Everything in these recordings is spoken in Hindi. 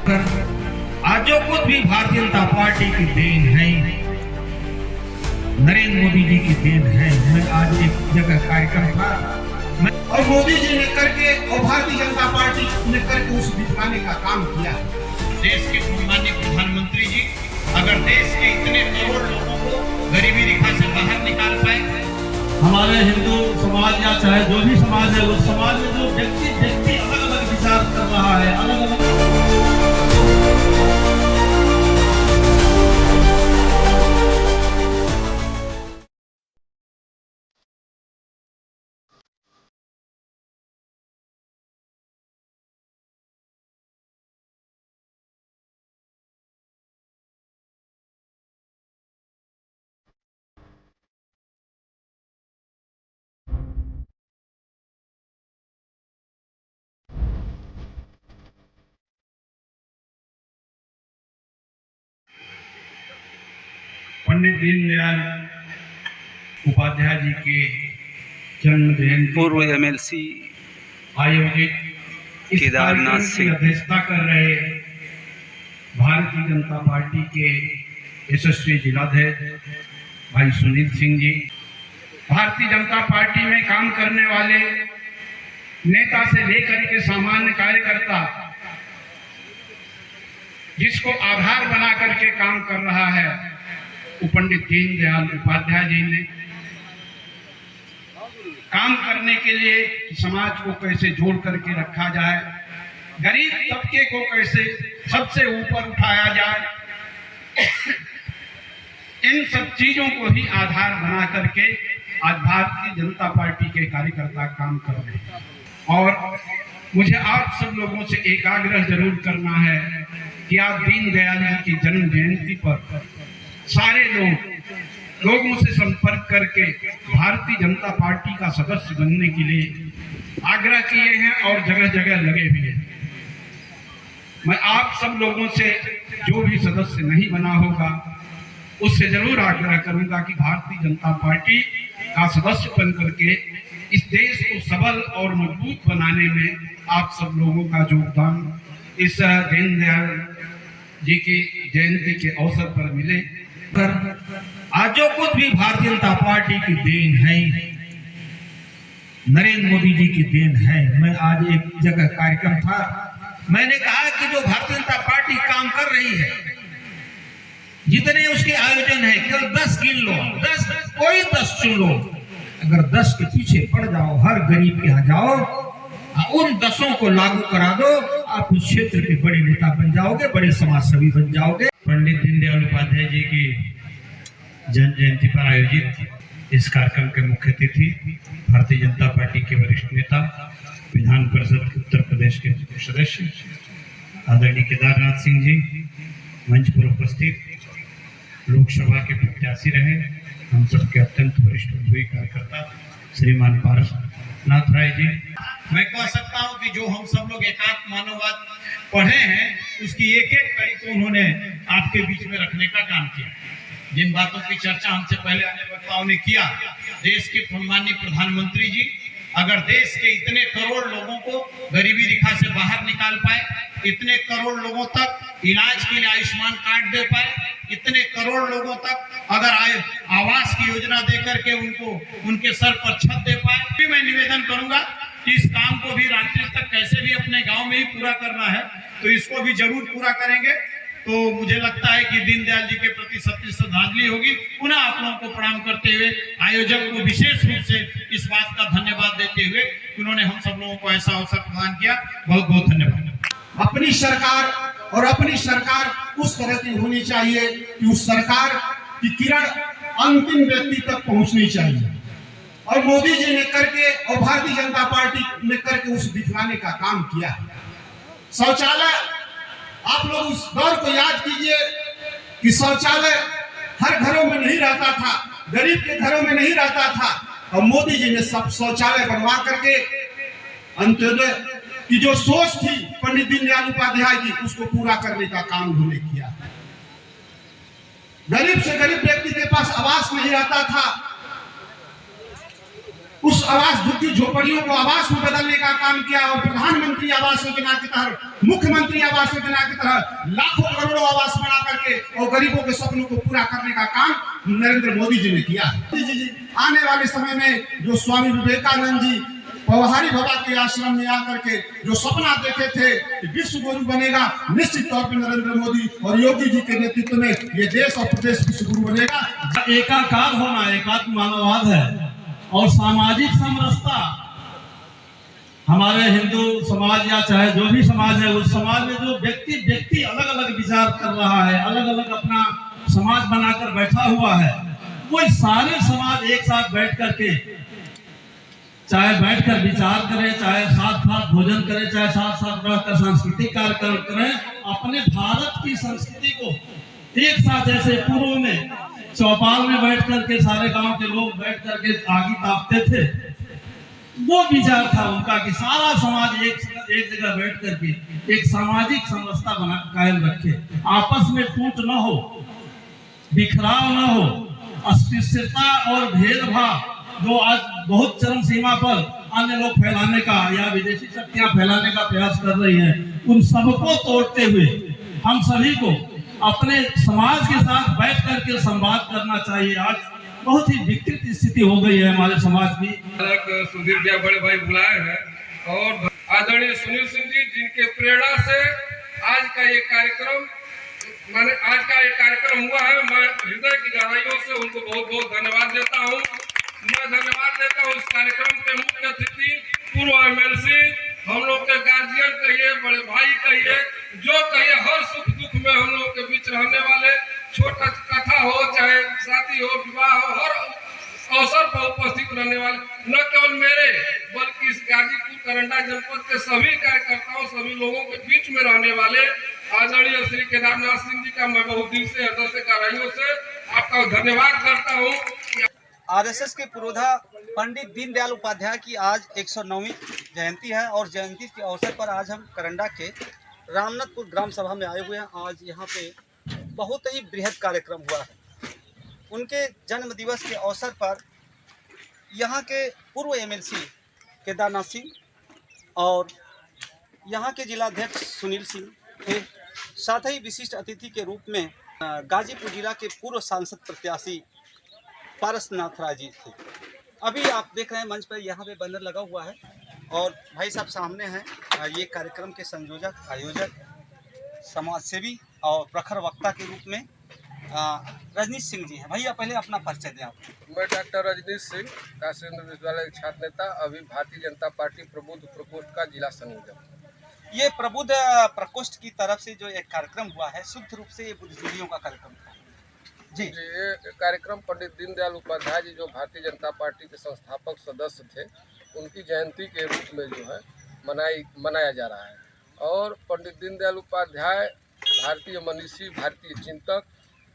आज जो कुछ भी भारतीय जनता पार्टी की देन है, नरेंद्र मोदी जी की देन है। मैं आज एक जगह कार्यक्रम था और मोदी जी ने करके और भारतीय जनता पार्टी ने करके उस दिखाने का काम किया। देश के सम्माननीय प्रधानमंत्री जी अगर देश के इतने करोड़ लोगों को गरीबी रेखा से बाहर निकाल पाए, हमारे हिंदू समाज या चाहे जो भी समाज है, उस समाज में जो व्यक्ति अलग अलग विचार कर रहा है, अलग अलग पंडित दीनदयाल उपाध्याय जी के जन्म जयंती पूर्व एमएलसी आयोजित इस केदारनाथ कार्यक्रम की सिंह अध्यक्षता कर रहे भारतीय जनता पार्टी के यशस्वी जिलाध्यक्ष भाई सुनील सिंह जी, भारतीय जनता पार्टी में काम करने वाले नेता से लेकर के सामान्य कार्यकर्ता जिसको आधार बना करके काम कर रहा है, वो पंडित दीनदयाल उपाध्याय जी ने काम करने के लिए समाज को कैसे जोड़ करके रखा जाए, गरीब तबके को कैसे सबसे ऊपर उठाया जाए, इन सब चीजों को ही आधार बना करके आज भारतीय जनता पार्टी के कार्यकर्ता काम कर रहे हैं। और मुझे आप सब लोगों से एक आग्रह जरूर करना है कि आप दीनदयाल जी की जन्म जयंती पर सारे लोगों से संपर्क करके भारतीय जनता पार्टी का सदस्य बनने के लिए आग्रह किए हैं और जगह जगह लगे हुए हैं। मैं आप सब लोगों से जो भी सदस्य नहीं बना होगा उससे जरूर आग्रह करूंगा कि भारतीय जनता पार्टी का सदस्य बन करके इस देश को सबल और मजबूत बनाने में आप सब लोगों का योगदान इस दीनदयाल जी की जयंती के अवसर पर मिले। आज जो कुछ भी भारतीय जनता पार्टी की देन है, नरेंद्र मोदी जी की देन है। मैं आज एक जगह कार्यक्रम था, मैंने कहा कि जो भारतीय जनता पार्टी काम कर रही है, जितने उसके आयोजन है, केवल 10 गिन लो, 10 कोई 10 चुन लो। अगर 10 के पीछे पड़ जाओ, हर गरीब के यहाँ जाओ, उन 10 को लागू करा दो, आप उस क्षेत्र के बड़े नेता बन जाओगे, बड़े समाजसेवी बन जाओगे। पंडित दीनदयाल उपाध्याय जी की जन्म जयंती पर आयोजित इस कार्यक्रम के मुख्य अतिथि भारतीय जनता पार्टी के वरिष्ठ नेता, विधान परिषद उत्तर प्रदेश के सदस्य आदरणीय केदारनाथ सिंह जी, मंच पर उपस्थित लोकसभा के प्रत्याशी रहे हम सबके अत्यंत वरिष्ठ अनुभवी कार्यकर्ता श्रीमान पारसनाथ राय जी, मैं कह सकता हूं कि जो हम सब लोग एकात्म मानववाद पढ़े हैं उसकी एक एक कड़ी को उन्होंने आपके बीच में रखने का काम किया। जिन बातों की चर्चा हमसे पहले आने वक्ताओं ने किया, देश के सम्माननीय प्रधानमंत्री जी अगर देश के इतने करोड़ लोगों को गरीबी रेखा से बाहर निकाल पाए, इतने करोड़ लोगों तक इलाज के लिए आयुष्मान कार्ड दे पाए, इतने करोड़ लोगों तक अगर आवास की योजना दे करके उनको उनके सर पर छत दे पाए, भी मैं निवेदन करूंगा कि इस काम को भी रात्रि तक कैसे भी अपने गांव में ही पूरा करना है, तो इसको भी जरूर पूरा करेंगे। तो मुझे लगता है कि दीनदयाल जी के प्रति सच्ची श्रद्धांजलि होगी। पुनः आप लोगों को प्रणाम करते हुए आयोजक को विशेष रूप से इस बात का धन्यवाद देते हुए कि उन्होंने हम सब लोगों को ऐसा अवसर प्रदान किया, बहुत बहुत धन्यवाद। अपनी सरकार उस तरह की होनी चाहिए कि उस सरकार की किरण अंतिम व्यक्ति तक पहुंचनी चाहिए। और मोदी जी ने करके और भारतीय जनता पार्टी ने करके उस दिखलाने का काम किया है। शौचालय, आप लोग उस दौर को याद कीजिए कि शौचालय हर घरों में नहीं रहता था, गरीब के घरों में नहीं रहता था, और मोदी जी ने सब शौचालय बनवा करके अंत्योदय की जो सोच थी पंडित दीनदयाल उपाध्याय की, उसको पूरा करने का काम उन्होंने किया। गरीब से गरीब व्यक्ति के पास आवास नहीं रहता था, उस आवास झुग्गी झोपड़ियों को आवास में बदलने का काम किया और प्रधानमंत्री आवास योजना की तरह, मुख्यमंत्री आवास योजना की तरह लाखों करोड़ों आवास बना करके और गरीबों के सपनों को पूरा करने का काम नरेंद्र मोदी जी ने किया। आने वाले समय में जो स्वामी विवेकानंद जी पवहारी बाबा के आश्रम में आकर के जो सपना देखे थे कि विश्व गुरु बनेगा, निश्चित तौर पर नरेंद्र मोदी और योगी जी के नेतृत्व में ये देश और प्रदेश विश्व गुरु बनेगा। एकाकार होना एकात्म मानववाद है और सामाजिक समरसता। हमारे हिंदू समाज या चाहे जो भी समाज है, उस समाज में जो व्यक्ति अलग अलग विचार कर रहा है, अलग अलग अपना समाज बनाकर बैठा हुआ है, वो सारे समाज एक साथ बैठ करके चाहे बैठकर विचार करें, चाहे साथ साथ भोजन करें, चाहे साथ साथ रहकर सांस्कृतिक कार्यक्रम करें, अपने भारत की संस्कृति को एक साथ ऐसे पूर्व में चौपाल में बैठ करके सारे गांव के लोग बैठ करके आगे तापते थे। वो विचार था उनका कि सारा समाज एक जगह बैठ करके एक सामाजिक समरसता बना कायम रखे, आपस में टूट न हो, बिखराव न हो, अस्पृश्यता और भेदभाव जो आज बहुत चरम सीमा पर अन्य लोग फैलाने का या विदेशी शक्तियां फैलाने का प्रयास कर रही हैं, उन सबको तोड़ते हुए हम सभी को अपने समाज के साथ बैठ करके संवाद करना चाहिए। आज बहुत ही विकृत स्थिति हो गई है हमारे समाज की। सुधीर जी बड़े भाई बुलाए हैं और आदरणीय सुनील सिंह जी, जिनके प्रेरणा से आज का ये कार्यक्रम हुआ है। मैं हृदय की गहराइयों से उनको बहुत बहुत धन्यवाद देता हूँ। मैं धन्यवाद देता हूँ इस कार्यक्रम के मुख्य अतिथि पूर्व एमएलसी, हम लोग के गार्जियन कहिए, बड़े भाई कहिए, जो कहिए, हर सुख दुख में हम लोग के बीच रहने वाले, छोटा कथा हो चाहे शादी हो, विवाह हो, हर अवसर पर उपस्थित रहने वाले, न केवल मेरे बल्कि इस गाजीपुर करंडा जनपद के सभी कार्यकर्ताओं, सभी लोगों के बीच में रहने वाले आदरणीय श्री केदारनाथ सिंह जी का मैं बहुत दिल से, हृदय से, गहराइयों से आपका धन्यवाद करता हूँ। आरएसएस के पुरोधा पंडित दीनदयाल उपाध्याय की आज 109वीं जयंती है और जयंती के अवसर पर आज हम करंडा के रामनाथपुर ग्राम सभा में आए हुए हैं। आज यहाँ पे बहुत ही बृहद कार्यक्रम हुआ है। उनके जन्म दिवस के अवसर पर यहाँ के पूर्व एमएलसी केदारनाथ सिंह और यहाँ के जिलाध्यक्ष सुनील सिंह थे, साथ ही विशिष्ट अतिथि के रूप में गाजीपुर जिला के पूर्व सांसद प्रत्याशी पारसनाथ राय जी थे। अभी आप देख रहे हैं मंच पर यहाँ पे बैनर लगा हुआ है और भाई साहब सामने हैं, ये कार्यक्रम के संयोजक, आयोजक, समाजसेवी और प्रखर वक्ता के रूप में रजनीश सिंह जी हैं। भैया पहले अपना परिचय दें आप। मैं डॉक्टर रजनीश सिंह, काशी हिंदू विश्वविद्यालय छात्र नेता, अभी भारतीय जनता पार्टी प्रबुद्ध प्रकोष्ठ का जिला संयोजक। ये प्रबुद्ध प्रकोष्ठ की तरफ से जो एक कार्यक्रम हुआ है, शुद्ध रूप से ये बुद्धिजीवियों का कार्यक्रम था जी। ये कार्यक्रम पंडित दीनदयाल उपाध्याय जी जो भारतीय जनता पार्टी के संस्थापक सदस्य थे, उनकी जयंती के रूप में जो है मनाया जा रहा है। और पंडित दीनदयाल उपाध्याय भारतीय मनीषी, भारतीय चिंतक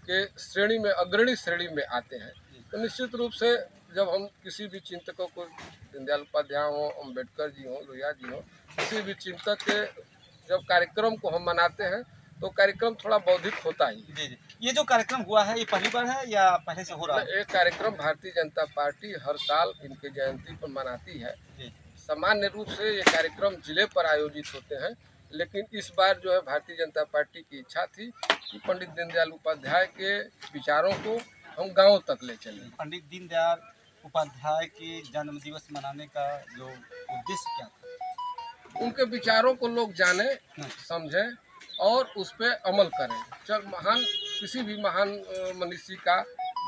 के श्रेणी में, अग्रणी श्रेणी में आते हैं। तो निश्चित रूप से जब हम किसी भी चिंतकों को, दीनदयाल उपाध्याय हों, अम्बेडकर जी हों, लोहिया जी हों, किसी भी चिंतक के जब कार्यक्रम को हम मनाते हैं तो कार्यक्रम थोड़ा बौद्धिक होता ही। जी जी। ये जो कार्यक्रम हुआ है ये पहली बार है या पहले से हो रहा है? एक कार्यक्रम भारतीय जनता पार्टी हर साल इनके जयंती पर मनाती है। सामान्य रूप से ये कार्यक्रम जिले पर आयोजित होते हैं, लेकिन इस बार जो है भारतीय जनता पार्टी की इच्छा थी कि पंडित दीनदयाल उपाध्याय के विचारों को हम गाँव तक ले चलें। पंडित दीनदयाल उपाध्याय के जन्म दिवस मनाने का जो उद्देश्य क्या था? उनके विचारों को लोग जाने, समझें और उस पर अमल करें। जब किसी भी महान मनीषी का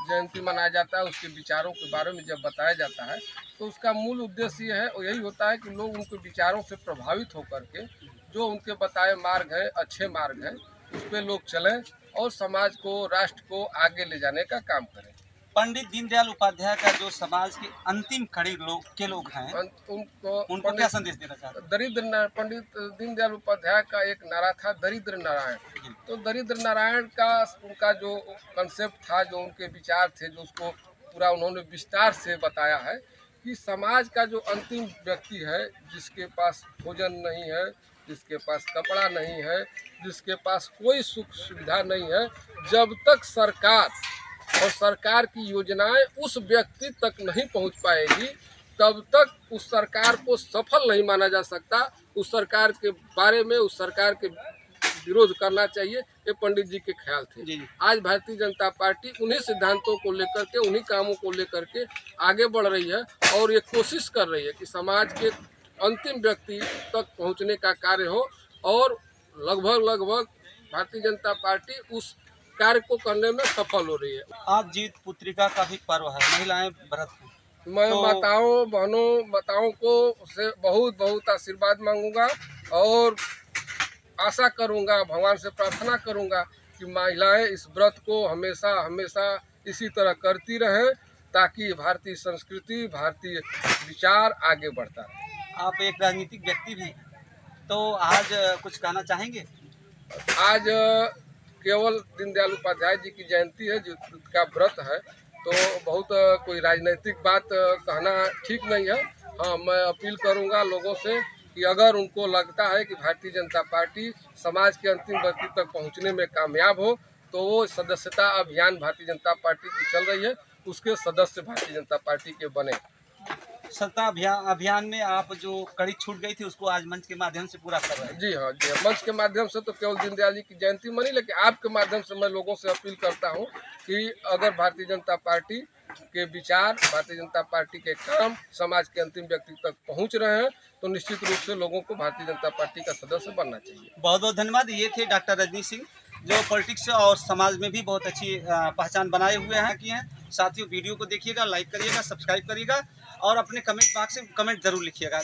जयंती मनाया जाता है, उसके विचारों के बारे में जब बताया जाता है तो उसका मूल उद्देश्य ये है और यही होता है कि लोग उनके विचारों से प्रभावित होकर के जो उनके बताए मार्ग हैं, अच्छे मार्ग हैं, उस पर लोग चलें और समाज को, राष्ट्र को आगे ले जाने का काम करें। पंडित दीनदयाल उपाध्याय का जो समाज के अंतिम कड़ी लोग हैं, उनको क्या संदेश देना चाहते हैं? पंडित दीनदयाल उपाध्याय का एक नारा था, दरिद्र नारायण। तो दरिद्र नारायण का उनका जो कंसेप्ट था, जो उनके विचार थे, जो उसको पूरा उन्होंने विस्तार से बताया है कि समाज का जो अंतिम व्यक्ति है, जिसके पास भोजन नहीं है, जिसके पास कपड़ा नहीं है, जिसके पास कोई सुख सुविधा नहीं है, जब तक सरकार और सरकार की योजनाएं उस व्यक्ति तक नहीं पहुंच पाएगी, तब तक उस सरकार को सफल नहीं माना जा सकता। उस सरकार के बारे में, उस सरकार के विरोध करना चाहिए, ये पंडित जी के ख्याल थे। जी। आज भारतीय जनता पार्टी उन्हीं सिद्धांतों को लेकर के, उन्हीं कामों को लेकर के आगे बढ़ रही है और ये कोशिश कर रही है कि समाज के अंतिम व्यक्ति तक पहुंचने का कार्य हो, और लगभग भारतीय जनता पार्टी उस कार्य को करने में सफल हो रही है। आज जीत पुत्रिका का भी पर्व है, महिलाएं व्रत हैं। मैं तो- माताओं, बहनों, माताओं को से बहुत आशीर्वाद मांगूंगा और आशा करूंगा, भगवान से प्रार्थना करूंगा कि महिलाएं इस व्रत को हमेशा इसी तरह करती रहें, ताकि भारतीय संस्कृति, भारतीय विचार आगे बढ़ता रहे। आप एक राजनीतिक व्यक्ति भी हैं, तो आज कुछ कहना चाहेंगे? आज केवल दीनदयाल उपाध्याय जी की जयंती है, जिसका व्रत है, तो बहुत कोई राजनीतिक बात कहना ठीक नहीं है। हाँ, मैं अपील करूंगा लोगों से कि अगर उनको लगता है कि भारतीय जनता पार्टी समाज के अंतिम व्यक्ति तक पहुंचने में कामयाब हो, तो वो सदस्यता अभियान भारतीय जनता पार्टी की चल रही है, उसके सदस्य भारतीय जनता पार्टी के बने। सत्ता अभियान में आप जो कड़ी छूट गई थी, उसको आज मंच के माध्यम से पूरा कर रहे हैं। जी हाँ, मंच के माध्यम से तो केवल दीनदयाल जी की जयंती मनी, लेकिन आपके माध्यम से मैं लोगों से अपील करता हूँ कि अगर भारतीय जनता पार्टी के विचार, भारतीय जनता पार्टी के काम समाज के अंतिम व्यक्ति तक पहुँच रहे हैं, तो निश्चित रूप से लोगों को भारतीय जनता पार्टी का सदस्य बनना चाहिए। बहुत बहुत धन्यवाद। ये थे डॉक्टर रजनी सिंह, जो पॉलिटिक्स और समाज में भी बहुत अच्छी पहचान बनाए हुए हैं। साथियों, वीडियो को देखिएगा, लाइक करिएगा, सब्सक्राइब करिएगा और अपने कमेंट बॉक्स में कमेंट जरूर लिखिएगा।